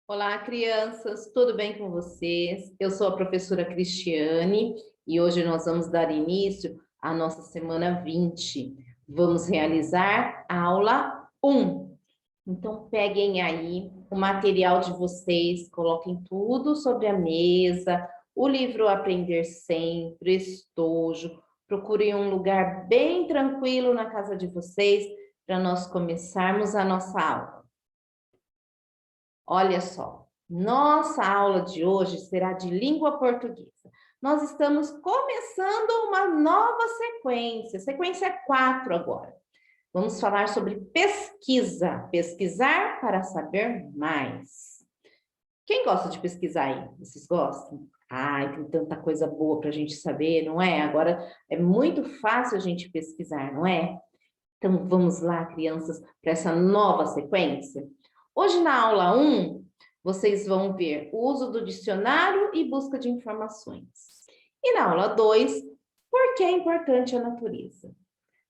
Olá, crianças, tudo bem com vocês? Eu sou a professora Cristiane e hoje nós vamos dar início à nossa semana 20. Vamos realizar a aula 1. Então, peguem aí o material de vocês, coloquem tudo sobre a mesa, o livro Aprender Sempre, estojo. Procurem um lugar bem tranquilo na casa de vocês para nós começarmos a nossa aula. Olha só, nossa aula de hoje será de língua portuguesa. Nós estamos começando uma nova sequência, sequência 4 agora. Vamos falar sobre pesquisa, pesquisar para saber mais. Quem gosta de pesquisar aí? Vocês gostam? Ai, tem tanta coisa boa para a gente saber, não é? Agora é muito fácil a gente pesquisar, não é? Então vamos lá, crianças, para essa nova sequência. Hoje na aula 1, vocês vão ver o uso do dicionário e busca de informações. E na aula 2, por que é importante a natureza?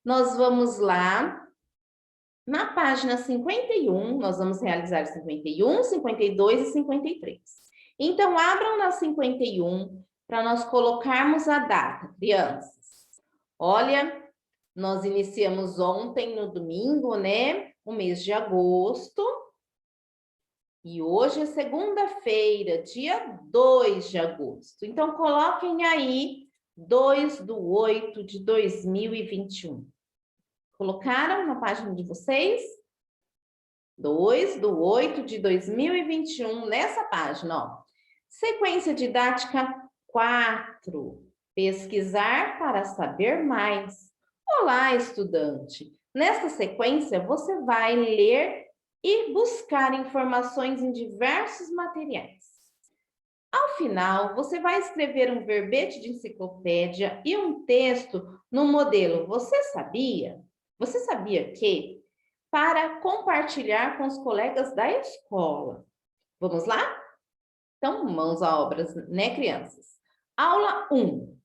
Nós vamos lá na página 51, nós vamos realizar 51, 52 e 53. Então, abram na 51 para nós colocarmos a data, crianças. Olha, nós iniciamos ontem, no domingo, né? O mês de agosto. E hoje é segunda-feira, dia 2 de agosto. Então, coloquem aí 2/8/2021. Colocaram na página de vocês? 2/8/2021, nessa página, ó. Sequência didática 4. Pesquisar para saber mais. Olá, estudante! Nesta sequência, você vai ler e buscar informações em diversos materiais. Ao final, você vai escrever um verbete de enciclopédia e um texto no modelo Você sabia? Você sabia que? Para compartilhar com os colegas da escola. Vamos lá? Então, mãos à obra, né, crianças? Aula 1.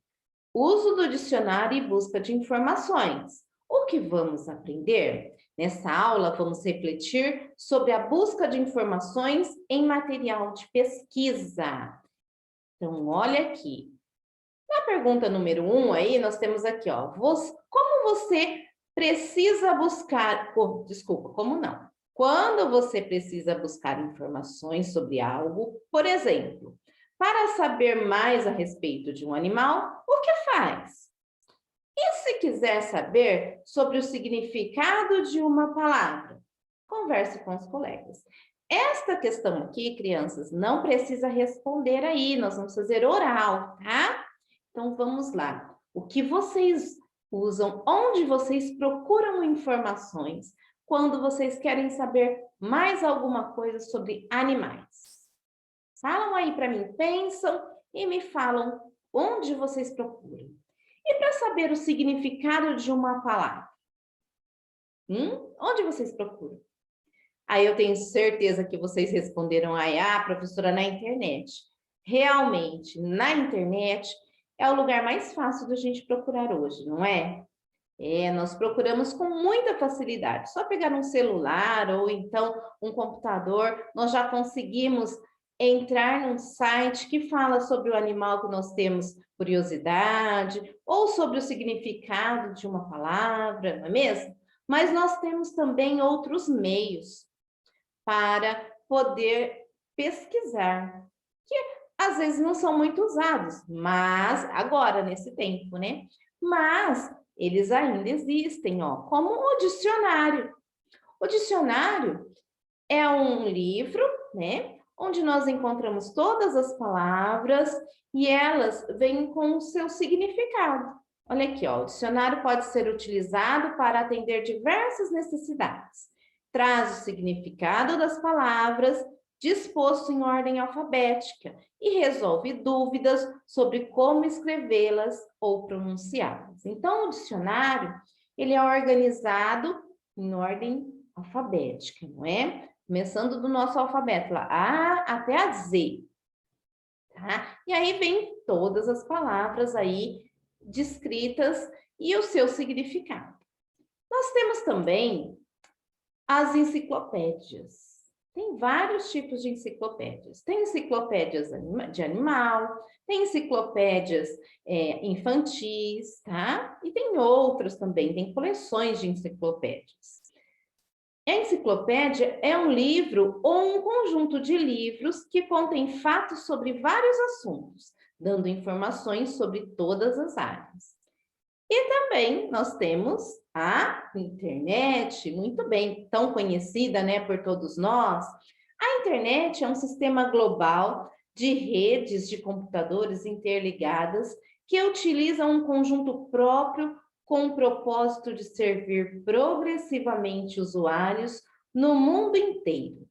Uso do dicionário e busca de informações. O que vamos aprender? Nessa aula, vamos refletir sobre a busca de informações em material de pesquisa. Então, olha aqui. Na pergunta número 1, aí, nós temos aqui, ó. Como você precisa buscar... Desculpa, como não? Quando você precisa buscar informações sobre algo, por exemplo, para saber mais a respeito de um animal, o que faz? E se quiser saber sobre o significado de uma palavra? Converse com os colegas. Esta questão aqui, crianças, não precisa responder aí, nós vamos fazer oral, tá? Então vamos lá. O que vocês usam, onde vocês procuram informações quando vocês querem saber mais alguma coisa sobre animais? Falam aí para mim, pensam e me falam onde vocês procuram. E para saber o significado de uma palavra? Onde vocês procuram? Aí eu tenho certeza que vocês responderam aí, professora, na internet. Realmente, na internet é o lugar mais fácil da gente procurar hoje, não é? Nós procuramos com muita facilidade. Só pegar um celular ou então um computador, nós já conseguimos entrar num site que fala sobre o animal que nós temos curiosidade, ou sobre o significado de uma palavra, não é mesmo? Mas nós temos também outros meios para poder pesquisar, que às vezes não são muito usados, mas agora, nesse tempo, né? Mas eles ainda existem, ó, como o dicionário. O dicionário é um livro, né? Onde nós encontramos todas as palavras e elas vêm com o seu significado. Olha aqui, ó, o dicionário pode ser utilizado para atender diversas necessidades. Traz o significado das palavras disposto em ordem alfabética e resolve dúvidas sobre como escrevê-las ou pronunciá-las. Então, o dicionário, ele é organizado em ordem alfabética, não é? Começando do nosso alfabeto, lá, A até a Z, tá? E aí vem todas as palavras aí descritas e o seu significado. Nós temos também as enciclopédias. Tem vários tipos de enciclopédias. Tem enciclopédias de animal, tem enciclopédias infantis, tá? E tem outras também, tem coleções de enciclopédias. A enciclopédia é um livro ou um conjunto de livros que contém fatos sobre vários assuntos, dando informações sobre todas as áreas. E também nós temos a internet, muito bem, tão conhecida, né, por todos nós. A internet é um sistema global de redes de computadores interligadas que utilizam um conjunto próprio com o propósito de servir progressivamente usuários no mundo inteiro.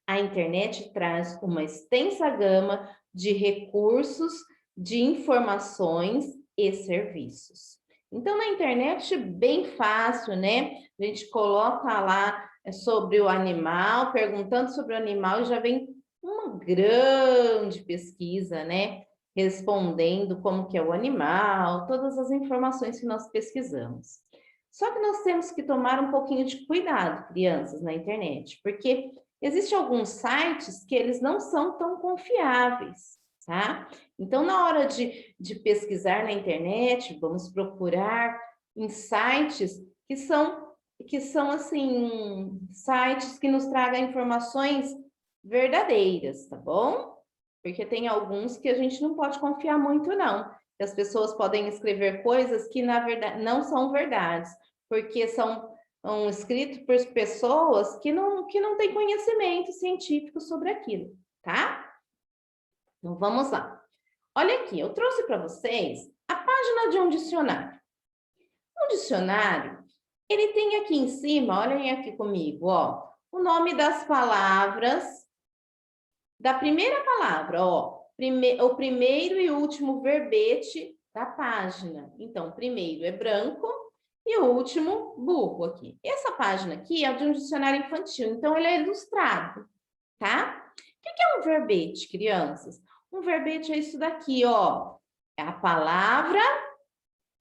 A internet traz uma extensa gama de recursos, de informações e serviços. Então, na internet, bem fácil, né? A gente coloca lá sobre o animal, perguntando sobre o animal, e já vem uma grande pesquisa, né? Respondendo como que é o animal, todas as informações que nós pesquisamos. Só que nós temos que tomar um pouquinho de cuidado, crianças, na internet, porque existem alguns sites que eles não são tão confiáveis, tá? Então, na hora de pesquisar na internet, vamos procurar em sites que são assim, sites que nos tragam informações verdadeiras, tá bom? Porque tem alguns que a gente não pode confiar muito, não. Que as pessoas podem escrever coisas que, na verdade, não são verdades, porque são escritos por pessoas que não têm conhecimento científico sobre aquilo, tá? Então, vamos lá. Olha aqui, eu trouxe para vocês a página de um dicionário. Um dicionário, ele tem aqui em cima, olhem aqui comigo, ó, o nome das palavras, da primeira palavra, ó, o primeiro e último verbete da página. Então, primeiro é branco e o último burro aqui. Essa página aqui é de um dicionário infantil, então ele é ilustrado, tá? O que é um verbete, crianças? Um verbete é isso daqui, ó. É a palavra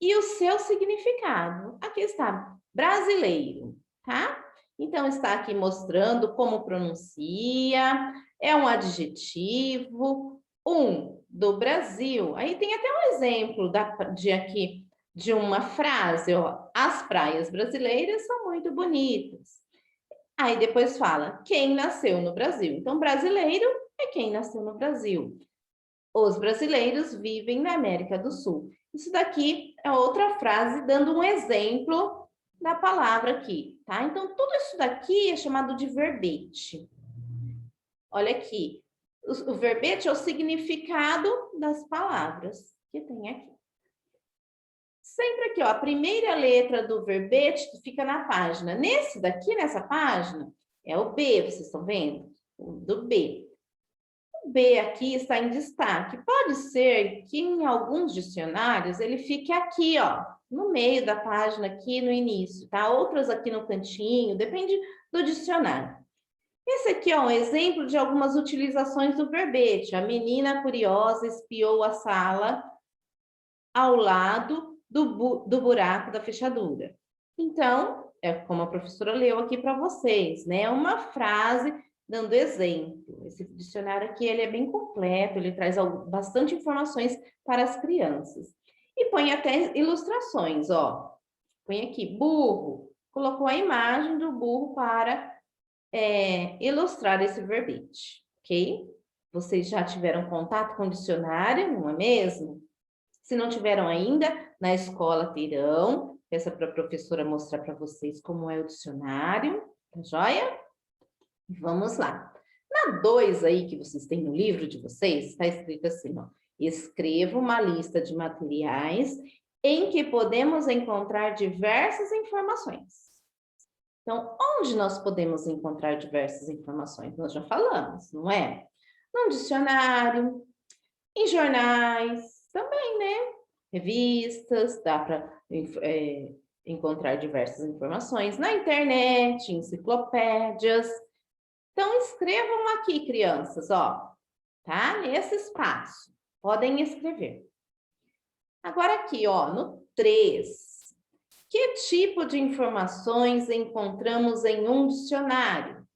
e o seu significado. Aqui está, brasileiro, tá? Então, está aqui mostrando como pronuncia, é um adjetivo, do Brasil. Aí tem até um exemplo de uma frase, ó, as praias brasileiras são muito bonitas. Aí depois fala, quem nasceu no Brasil. Então, brasileiro é quem nasceu no Brasil. Os brasileiros vivem na América do Sul. Isso daqui é outra frase dando um exemplo da palavra aqui, tá? Então, tudo isso daqui é chamado de verbete. Olha aqui, o verbete é o significado das palavras que tem aqui. Sempre aqui, ó, a primeira letra do verbete fica na página. Nesse daqui, nessa página, é o B, vocês estão vendo? O do B. O B aqui está em destaque. Pode ser que em alguns dicionários ele fique aqui, ó, no meio da página, aqui no início, tá? Outras aqui no cantinho, depende do dicionário. Esse aqui é um exemplo de algumas utilizações do verbete. A menina curiosa espiou a sala ao lado do buraco da fechadura. Então, é como a professora leu aqui para vocês, né? Uma frase dando exemplo. Esse dicionário aqui, ele é bem completo, ele traz bastante informações para as crianças. E põe até ilustrações, ó. Põe aqui, burro. Colocou a imagem do burro para ilustrar esse verbete, ok? Vocês já tiveram contato com o dicionário, não é mesmo? Se não tiveram ainda, na escola terão. Peça para a professora mostrar para vocês como é o dicionário, tá joia? Vamos lá. Na 2 aí, que vocês têm no livro de vocês, está escrito assim, ó. Escreva uma lista de materiais em que podemos encontrar diversas informações. Então, onde nós podemos encontrar diversas informações? Nós já falamos, não é? Num dicionário, em jornais, também, né? Revistas, dá para encontrar diversas informações. Na internet, enciclopédias. Então, escrevam aqui, crianças, ó, tá? Nesse espaço. Podem escrever. Agora aqui, ó, no 3. Que tipo de informações encontramos em um dicionário?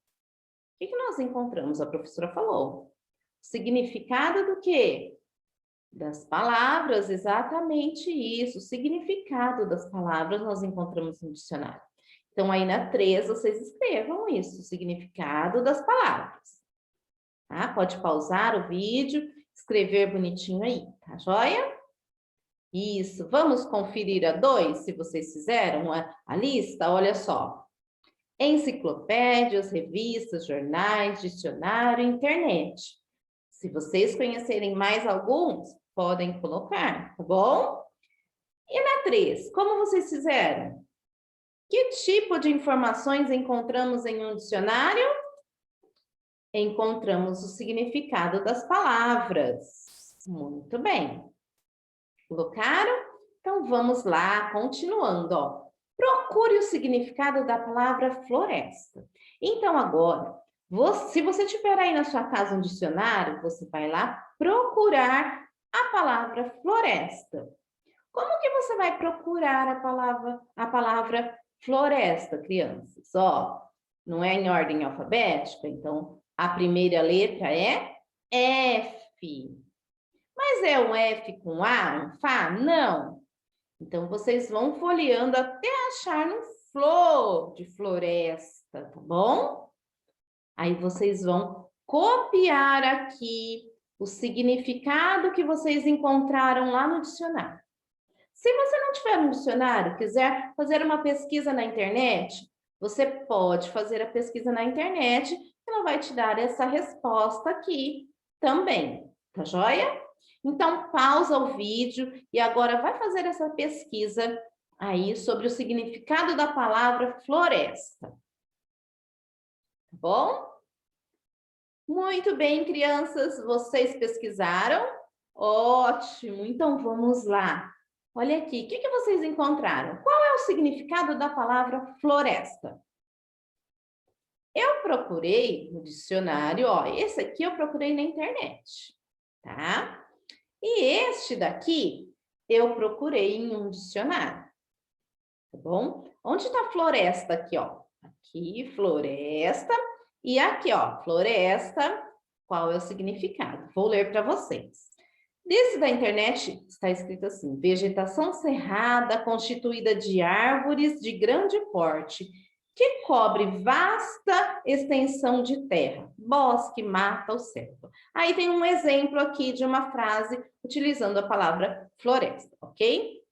que nós encontramos? A professora falou. Significado do quê? Das palavras, exatamente isso. O significado das palavras nós encontramos no dicionário. Então, aí na 3, vocês escrevam isso, o significado das palavras. Tá? Pode pausar o vídeo, escrever bonitinho aí, tá joia? Isso. Vamos conferir a 2, se vocês fizeram a lista? Olha só. Enciclopédias, revistas, jornais, dicionário, internet. Se vocês conhecerem mais alguns, podem colocar, tá bom? E na 3, como vocês fizeram? Que tipo de informações encontramos em um dicionário? Encontramos o significado das palavras. Muito bem. Colocaram? Então, vamos lá, continuando, ó. Procure o significado da palavra floresta. Então, agora, se você tiver aí na sua casa um dicionário, você vai lá procurar a palavra floresta. Como que você vai procurar a palavra floresta, crianças? Ó, não é em ordem alfabética, então a primeira letra é F. Mas é um F com A, um Fá? Não. Então, vocês vão folheando até achar no flor de floresta, tá bom? Aí vocês vão copiar aqui o significado que vocês encontraram lá no dicionário. Se você não tiver um dicionário, quiser fazer uma pesquisa na internet, você pode fazer a pesquisa na internet, que ela vai te dar essa resposta aqui também, tá joia? Então, pausa o vídeo e agora vai fazer essa pesquisa aí sobre o significado da palavra floresta. Tá bom? Muito bem, crianças, vocês pesquisaram? Ótimo, então vamos lá. Olha aqui, o que vocês encontraram? Qual é o significado da palavra floresta? Eu procurei no dicionário, ó, esse aqui eu procurei na internet, tá? E este daqui eu procurei em um dicionário, tá bom? Onde está floresta aqui, ó? Aqui, floresta. E aqui, ó, floresta, qual é o significado? Vou ler para vocês. Desse da internet está escrito assim: vegetação cerrada constituída de árvores de grande porte, que cobre vasta extensão de terra, bosque, mata ou selva. Aí tem um exemplo aqui de uma frase utilizando a palavra floresta, ok?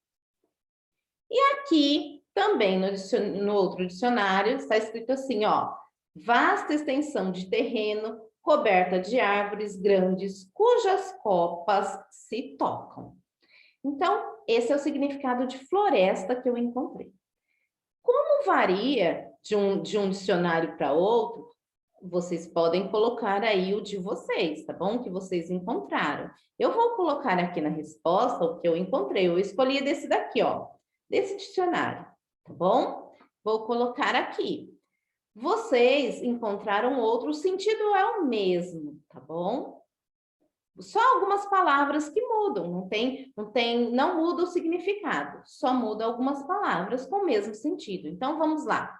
E aqui também no outro dicionário está escrito assim, ó: vasta extensão de terreno coberta de árvores grandes, cujas copas se tocam. Então, esse é o significado de floresta que eu encontrei. Como varia de um dicionário para outro, vocês podem colocar aí o de vocês, tá bom? Que vocês encontraram. Eu vou colocar aqui na resposta o que eu encontrei. Eu escolhi desse daqui, ó, desse dicionário, tá bom? Vou colocar aqui. Vocês encontraram outro, o sentido é o mesmo, tá bom? Só algumas palavras que mudam, não muda o significado, só muda algumas palavras com o mesmo sentido. Então, vamos lá.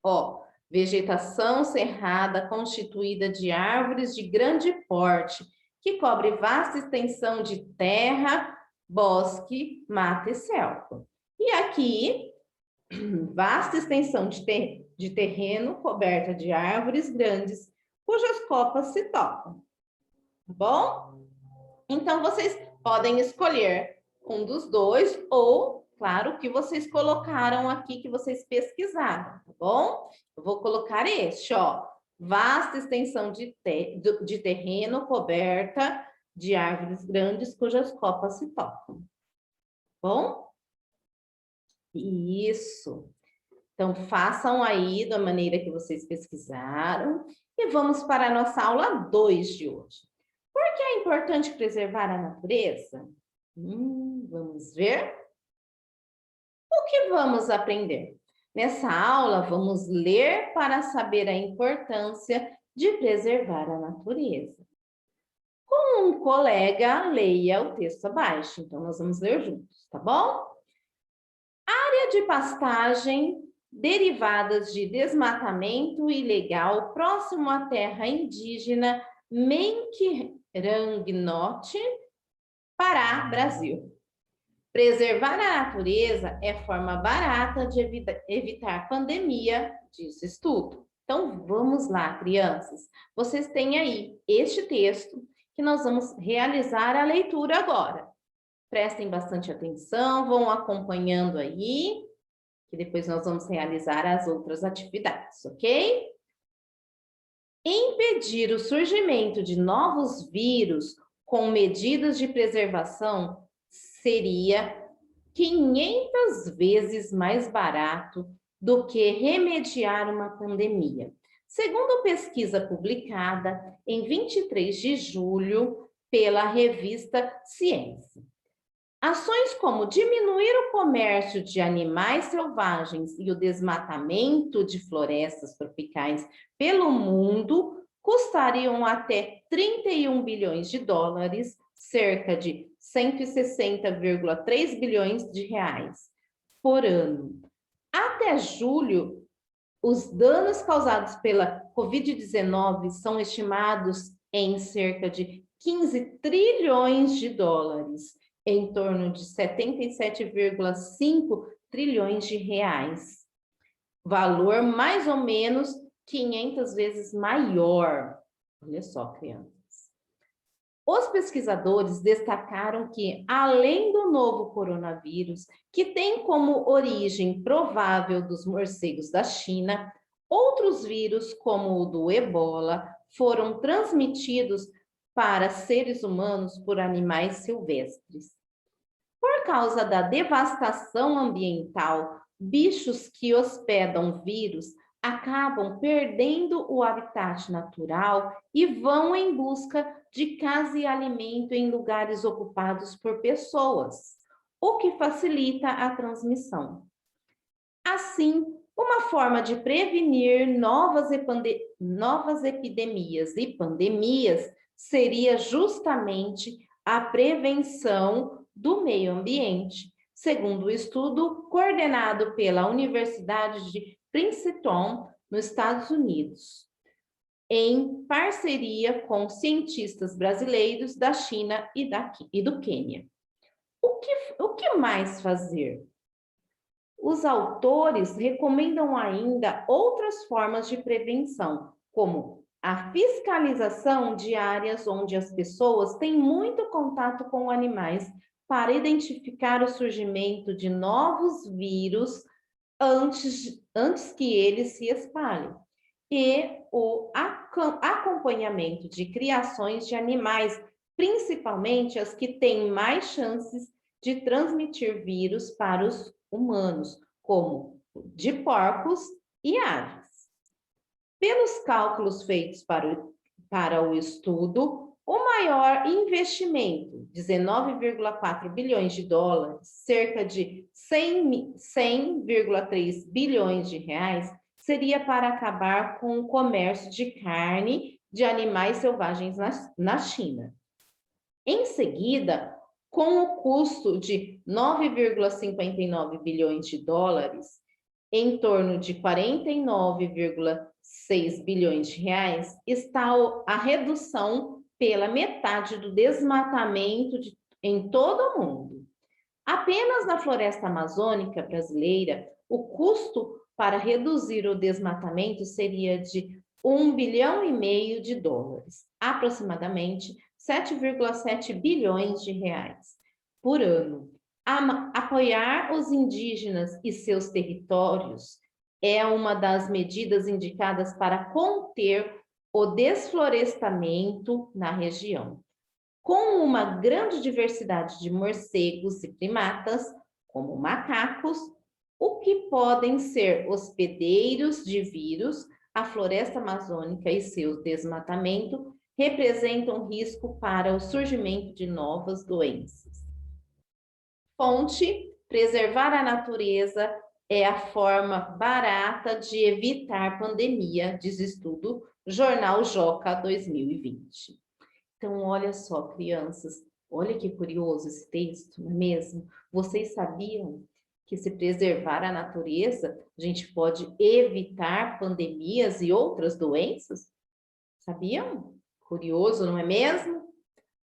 Ó, vegetação cerrada constituída de árvores de grande porte, que cobre vasta extensão de terra, bosque, mata e selva. E aqui, vasta extensão de terreno coberta de árvores grandes, cujas copas se tocam. Tá bom? Então, vocês podem escolher um dos dois ou, claro, o que vocês colocaram aqui, que vocês pesquisaram, tá bom? Eu vou colocar este, ó. Vasta extensão de terreno coberta de árvores grandes cujas copas se tocam. Bom? Isso. Então, façam aí da maneira que vocês pesquisaram e vamos para a nossa aula 2 de hoje. Por que é importante preservar a natureza? Vamos ver. O que vamos aprender? Nessa aula, vamos ler para saber a importância de preservar a natureza. Com um colega, leia o texto abaixo. Então, nós vamos ler juntos, tá bom? Área de pastagem derivadas de desmatamento ilegal próximo à terra indígena Menquirangnote, Pará, Brasil. Preservar a natureza é forma barata de evitar pandemia, diz o estudo. Então, vamos lá, crianças. Vocês têm aí este texto que nós vamos realizar a leitura agora. Prestem bastante atenção, vão acompanhando aí, que depois nós vamos realizar as outras atividades, ok? Impedir o surgimento de novos vírus com medidas de preservação seria 500 vezes mais barato do que remediar uma pandemia. Segundo pesquisa publicada em 23 de julho pela revista Ciência. Ações como diminuir o comércio de animais selvagens e o desmatamento de florestas tropicais pelo mundo custariam até 31 bilhões de dólares, cerca de 160,3 bilhões de reais por ano. Até julho, os danos causados pela Covid-19 são estimados em cerca de 15 trilhões de dólares, em torno de 77,5 trilhões de reais. Valor mais ou menos 500 vezes maior. Olha só, crianças. Os pesquisadores destacaram que, além do novo coronavírus, que tem como origem provável dos morcegos da China, outros vírus, como o do Ebola, foram transmitidos para seres humanos por animais silvestres. Por causa da devastação ambiental, bichos que hospedam vírus acabam perdendo o habitat natural e vão em busca de casa e alimento em lugares ocupados por pessoas, o que facilita a transmissão. Assim, uma forma de prevenir novas epidemias e pandemias seria justamente a prevenção do meio ambiente, segundo o estudo coordenado pela Universidade de Princeton, nos Estados Unidos, em parceria com cientistas brasileiros da China e do Quênia. O que mais fazer? Os autores recomendam ainda outras formas de prevenção, como a fiscalização de áreas onde as pessoas têm muito contato com animais para identificar o surgimento de novos vírus antes que eles se espalhem, e o acompanhamento de criações de animais, principalmente as que têm mais chances de transmitir vírus para os humanos, como de porcos e aves. Pelos cálculos feitos para o estudo, o maior investimento, 19,4 bilhões de dólares, cerca de 100,3 bilhões de reais, seria para acabar com o comércio de carne de animais selvagens na China. Em seguida, com o custo de 9,59 bilhões de dólares, em torno de 49,6 bilhões de reais, está a redução pela metade do desmatamento em todo o mundo. Apenas na floresta amazônica brasileira, o custo para reduzir o desmatamento seria de 1,5 bilhão de dólares, aproximadamente 7,7 bilhões de reais por ano. Apoiar os indígenas e seus territórios é uma das medidas indicadas para conter o desflorestamento na região. Com uma grande diversidade de morcegos e primatas, como macacos, o que podem ser hospedeiros de vírus, a floresta amazônica e seu desmatamento representam risco para o surgimento de novas doenças. Fonte: preservar a natureza é a forma barata de evitar pandemia, diz estudo, Jornal Joca 2020. Então, olha só, crianças, olha que curioso esse texto, não é mesmo? Vocês sabiam que se preservar a natureza, a gente pode evitar pandemias e outras doenças? Sabiam? Curioso, não é mesmo?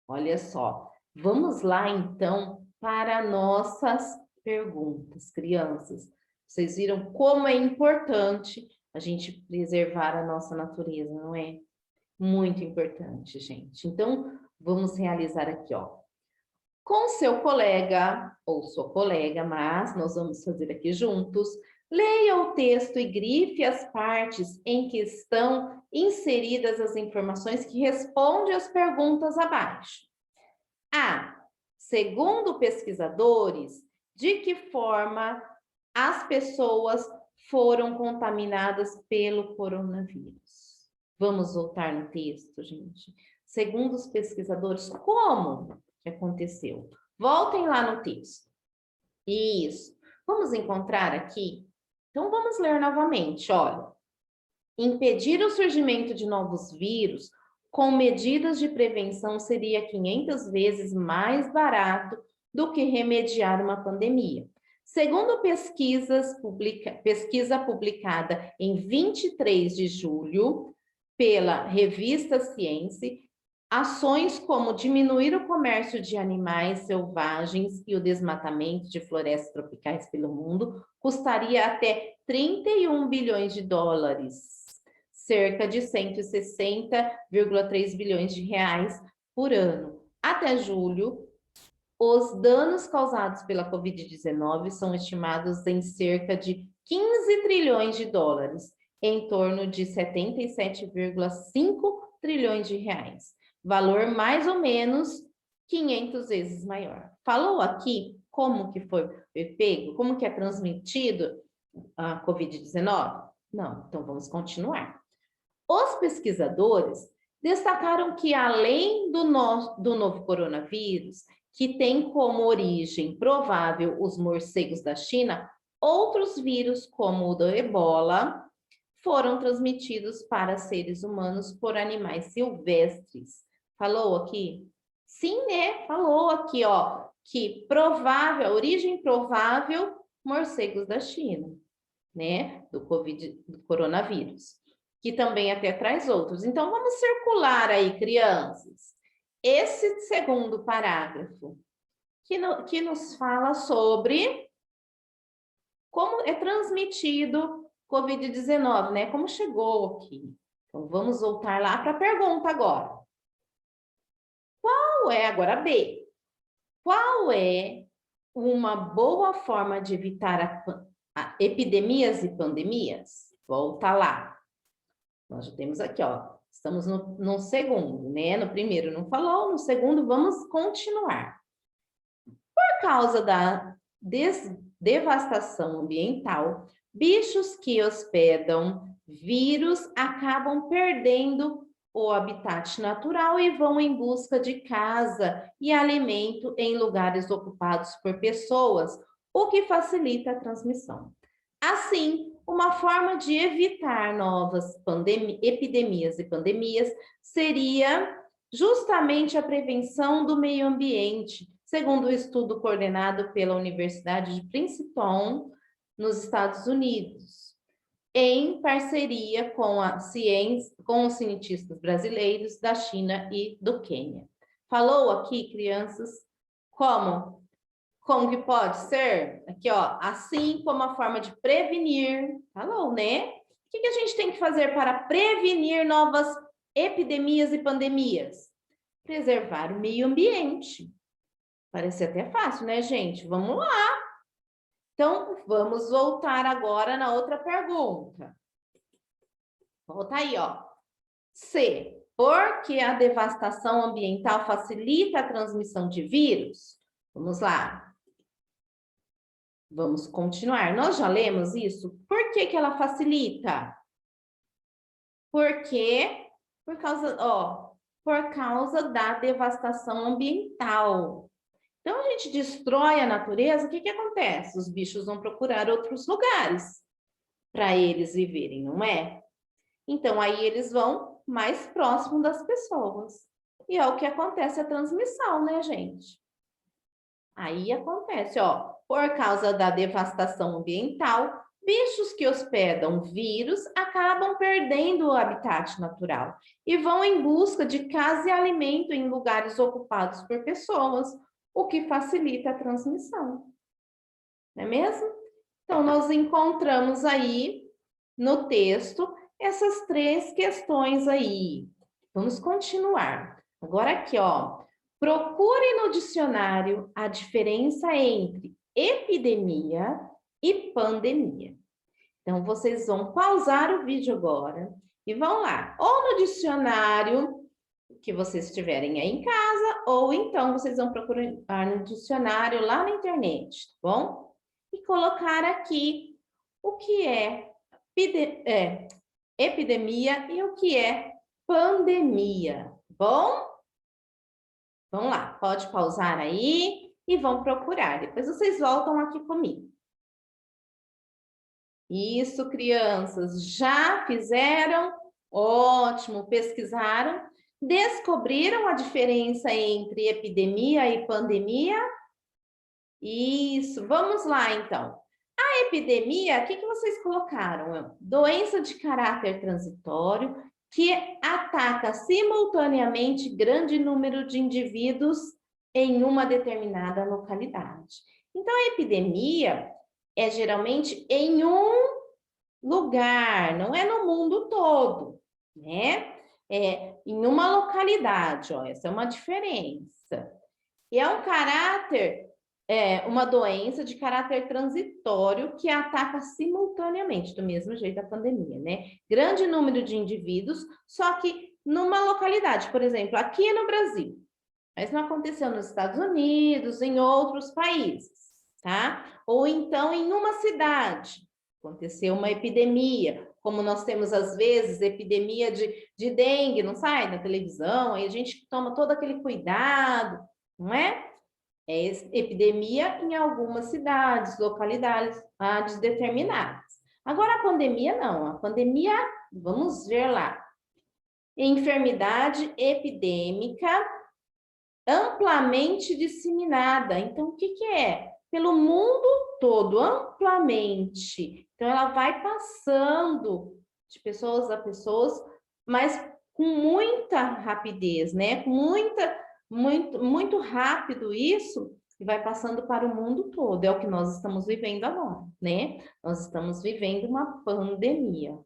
Olha só, vamos lá então para nossas perguntas, crianças. Vocês viram como é importante a gente preservar a nossa natureza, não é? Muito importante, gente. Então, vamos realizar aqui, ó. Com seu colega ou sua colega, mas nós vamos fazer aqui juntos. Leia o texto e grife as partes em que estão inseridas as informações que respondem às perguntas abaixo. A. Segundo pesquisadores, de que forma as pessoas foram contaminadas pelo coronavírus? Vamos voltar no texto, gente. Segundo os pesquisadores, como que aconteceu? Voltem lá no texto. Isso. Vamos encontrar aqui? Então, vamos ler novamente, olha. Impedir o surgimento de novos vírus com medidas de prevenção seria 500 vezes mais barato do que remediar uma pandemia. Segundo pesquisa publicada em 23 de julho pela revista Science, ações como diminuir o comércio de animais selvagens e o desmatamento de florestas tropicais pelo mundo custaria até 31 bilhões de dólares, cerca de 160,3 bilhões de reais por ano. Até julho, os danos causados pela Covid-19 são estimados em cerca de 15 trilhões de dólares, em torno de 77,5 trilhões de reais. Valor mais ou menos 500 vezes maior. Falou aqui como que foi pego, como que é transmitido a Covid-19? Não, então vamos continuar. Os pesquisadores destacaram que, além do novo coronavírus, que tem como origem provável os morcegos da China, outros vírus, como o do Ebola, foram transmitidos para seres humanos por animais silvestres. Falou aqui? Sim, né? Falou aqui, ó, que provável, origem provável, morcegos da China, né? Do coronavírus, que também até traz outros. Então, vamos circular aí, crianças. Esse segundo parágrafo, que nos fala sobre como é transmitido Covid-19, né? Como chegou aqui. Então, vamos voltar lá para a pergunta agora. Qual é, agora B, qual é uma boa forma de evitar epidemias e pandemias? Volta lá. Nós já temos aqui, ó, estamos no segundo, né? No primeiro não falou, no segundo vamos continuar. Por causa da devastação ambiental, bichos que hospedam vírus acabam perdendo o habitat natural e vão em busca de casa e alimento em lugares ocupados por pessoas, o que facilita a transmissão. Assim, uma forma de evitar novas epidemias e pandemias seria justamente a prevenção do meio ambiente, segundo o estudo coordenado pela Universidade de Princeton, nos Estados Unidos, em parceria com os cientistas brasileiros da China e do Quênia. Falou aqui, crianças, como que pode ser? Aqui, ó, assim como a forma de prevenir. Falou, né? O que a gente tem que fazer para prevenir novas epidemias e pandemias? Preservar o meio ambiente. Parece até fácil, né, gente? Vamos lá. Então, vamos voltar agora na outra pergunta. Volta aí, ó. C. Porque a devastação ambiental facilita a transmissão de vírus? Vamos lá. Vamos continuar. Nós já lemos isso? Por que ela facilita? Porque, por causa da devastação ambiental. Então, a gente destrói a natureza, o que acontece? Os bichos vão procurar outros lugares para eles viverem, não é? Então, aí eles vão mais próximo das pessoas. E é o que acontece a transmissão, né, gente? Aí acontece, ó. por causa da devastação ambiental, bichos que hospedam vírus acabam perdendo o habitat natural e vão em busca de casa e alimento em lugares ocupados por pessoas, o que facilita a transmissão. Não é mesmo? Então, nós encontramos aí no texto essas 3 questões aí. Vamos continuar. Agora aqui, ó. Procure no dicionário a diferença entre epidemia e pandemia. Então, vocês vão pausar o vídeo agora e vão lá, ou no dicionário que vocês tiverem aí em casa, ou então vocês vão procurar no dicionário lá na internet, tá bom? E colocar aqui o que é epidemia e o que é pandemia, tá bom? Vamos lá, pode pausar aí e vão procurar. Depois vocês voltam aqui comigo. Isso, crianças, já fizeram? Ótimo, pesquisaram? Descobriram a diferença entre epidemia e pandemia? Isso, vamos lá então. A epidemia, o que vocês colocaram? Doença de caráter transitório que ataca simultaneamente grande número de indivíduos em uma determinada localidade. Então, a epidemia é geralmente em um lugar, não é no mundo todo, né? É em uma localidade, ó, essa é uma diferença. E é um caráter, uma doença de caráter transitório que ataca simultaneamente, do mesmo jeito da pandemia, né? Grande número de indivíduos, só que numa localidade, por exemplo, aqui no Brasil, mas não aconteceu nos Estados Unidos, em outros países, tá? Ou então em uma cidade, aconteceu uma epidemia, como nós temos às vezes epidemia de dengue, não sai na televisão, aí a gente toma todo aquele cuidado, não é? É epidemia em algumas cidades, localidades determinadas. Agora a pandemia não, a pandemia, vamos ver lá, enfermidade epidêmica amplamente disseminada. Então, o que é? Pelo mundo todo, amplamente. Então, ela vai passando de pessoas a pessoas, mas com muita rapidez, né? Com muito rápido isso, e vai passando para o mundo todo. É o que nós estamos vivendo agora, né? Nós estamos vivendo uma pandemia.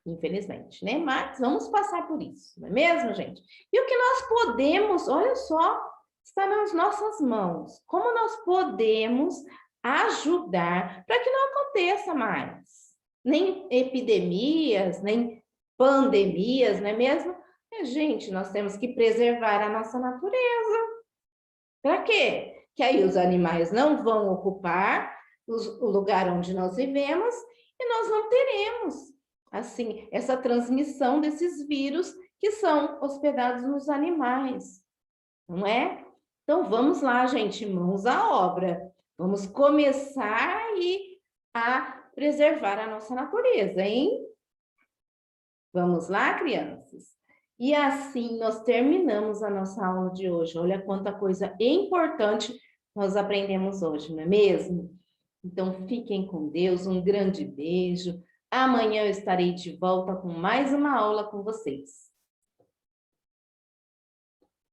Infelizmente, né? Mas vamos passar por isso, não é mesmo, gente? E o que nós podemos, olha só, está nas nossas mãos. Como nós podemos ajudar para que não aconteça mais? Nem epidemias, nem pandemias, não é mesmo? Gente, nós temos que preservar a nossa natureza. Para quê? Que aí os animais não vão ocupar o lugar onde nós vivemos e nós não teremos assim, essa transmissão desses vírus que são hospedados nos animais, não é? Então, vamos lá, gente, mãos à obra. Vamos começar aí a preservar a nossa natureza, hein? Vamos lá, crianças? E assim nós terminamos a nossa aula de hoje. Olha quanta coisa importante nós aprendemos hoje, não é mesmo? Então, fiquem com Deus, um grande beijo. Amanhã eu estarei de volta com mais uma aula com vocês.